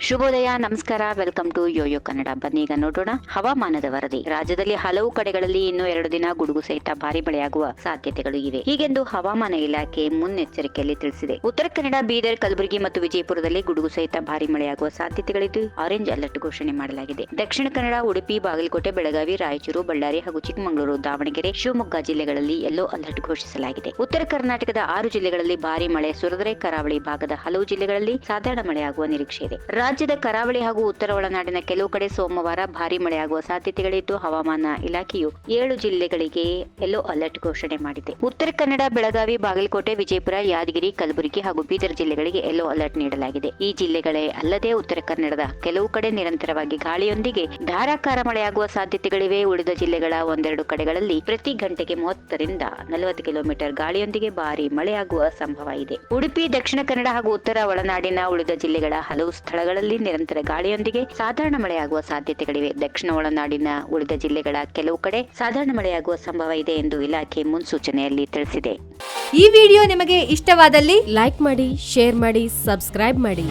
ಶುಭೋದಯ, ನಮಸ್ಕಾರ. Welcome to YoYo Kannada. ಬನ್ನೀಗ ನೋಡೋಣ ಹವಾಮಾನದ ವರದಿ. ರಾಜ್ಯದಲ್ಲಿ ಹಲವು ಕಡೆಗಳಲ್ಲಿ ಇನ್ನೂ 2 ದಿನ ಗುಡುಗು ಸಹಿತ ಭಾರಿ ಮಳೆಯಾಗುವ ಸಾಧ್ಯತೆಗಳು ಇವೆ ಹೀಗೆಂದು ಹವಾಮಾನ ಇಲಾಖೆ ಮುನ್ನೆಚ್ಚರಿಕೆಯಲ್ಲಿ ತಿಳಿಸಿದೆ. ಉತ್ತರ ಕನ್ನಡ, ಬೀದರ್, ಕಲಬುರಗಿ ಮತ್ತು ವಿಜಯಪುರದಲ್ಲಿ ಗುಡುಗು ಸಹಿತ ಭಾರಿ ಮಳೆಯಾಗುವ ಸಾಧ್ಯತೆಗಳಿದ್ದು ಆರೆಂಜ್ ಅಲರ್ಟ್ ಘೋಷಣೆ ಮಾಡಲಾಗಿದೆ. ದಕ್ಷಿಣ ಕನ್ನಡ, ಉಡುಪಿ, ಬಾಗಲಕೋಟೆ, ಬೆಳಗಾವಿ, ರಾಯಚೂರು, ಬಳ್ಳಾರಿ ಹಾಗೂ ಚಿಕ್ಕಮಗಳೂರು, ದಾವಣಗೆರೆ, ಶಿವಮೊಗ್ಗ ಜಿಲ್ಲೆಗಳಲ್ಲಿ ಯೆಲ್ಲೋ ಅಲರ್ಟ್ ಘೋಷಿಸಲಾಗಿದೆ. ಉತ್ತರ ಕರ್ನಾಟಕದ 6 ಜಿಲ್ಲೆಗಳಲ್ಲಿ ಭಾರಿ ಮಳೆ ಸುರಿದರೆ ಕರಾವಳಿ ಭಾಗದ ಹಲವು ಜಿಲ್ಲೆಗಳಲ್ಲಿ ಸಾಧಾರಣ ಮಳೆಯಾಗುವ ನಿರೀಕ್ಷೆ ಇದೆ. ರಾಜ್ಯದ ಕರಾವಳಿ ಹಾಗೂ ಉತ್ತರ ಒಳನಾಡಿನ ಕೆಲವು ಕಡೆ ಸೋಮವಾರ ಭಾರಿ ಮಳೆಯಾಗುವ ಸಾಧ್ಯತೆಗಳಿದ್ದು ಹವಾಮಾನ ಇಲಾಖೆಯು 7 ಜಿಲ್ಲೆಗಳಿಗೆ ಯೆಲ್ಲೋ ಅಲರ್ಟ್ ಘೋಷಣೆ ಮಾಡಿದೆ. ಉತ್ತರ ಕನ್ನಡ, ಬೆಳಗಾವಿ, ಬಾಗಲಕೋಟೆ, ವಿಜಯಪುರ, ಯಾದಗಿರಿ, ಕಲಬುರಗಿ ಹಾಗೂ ಬೀದರ್ ಜಿಲ್ಲೆಗಳಿಗೆ ಯೆಲ್ಲೋ ಅಲರ್ಟ್ ನೀಡಲಾಗಿದೆ. ಈ ಜಿಲ್ಲೆಗಳೇ ಅಲ್ಲದೆ ಉತ್ತರ ಕನ್ನಡದ ಕೆಲವು ಕಡೆ ನಿರಂತರವಾಗಿ ಗಾಳಿಯೊಂದಿಗೆ ಧಾರಾಕಾರ ಮಳೆಯಾಗುವ ಸಾಧ್ಯತೆಗಳಿವೆ. ಉಳಿದ ಜಿಲ್ಲೆಗಳ ಒಂದೆರಡು ಕಡೆಗಳಲ್ಲಿ ಪ್ರತಿ ಗಂಟೆಗೆ 30 ರಿಂದ 40 ಕಿಲೋಮೀಟರ್ ಗಾಳಿಯೊಂದಿಗೆ ಭಾರಿ ಮಳೆಯಾಗುವ ಸಂಭವ ಇದೆ. ಉಡುಪಿ, ದಕ್ಷಿಣ ಕನ್ನಡ ಹಾಗೂ ಉತ್ತರ ಒಳನಾಡಿನ ಉಳಿದ ಜಿಲ್ಲೆಗಳ ಹಲವು ಸ್ಥಳಗಳಲ್ಲಿ ನಿರಂತರ ಗಾಳಿಯೊಂದಿಗೆ ಸಾಧಾರಣ ಮಳೆಯಾಗುವ ಸಾಧ್ಯತೆಗಳಿವೆ. ದಕ್ಷಿಣ ಒಳನಾಡಿನ ಉಳಿದ ಜಿಲ್ಲೆಗಳ ಕೆಲವು ಕಡೆ ಸಾಧಾರಣ ಮಳೆಯಾಗುವ ಸಂಭವ ಇದೆ ಎಂದು ಇಲಾಖೆ ಮುನ್ಸೂಚನೆಯಲ್ಲಿ ತಿಳಿಸಿದೆ. ಈ ವಿಡಿಯೋ ನಿಮಗೆ ಇಷ್ಟವಾದಲ್ಲಿ ಲೈಕ್ ಮಾಡಿ, ಶೇರ್ ಮಾಡಿ, ಸಬ್ಸ್ಕ್ರೈಬ್ ಮಾಡಿ.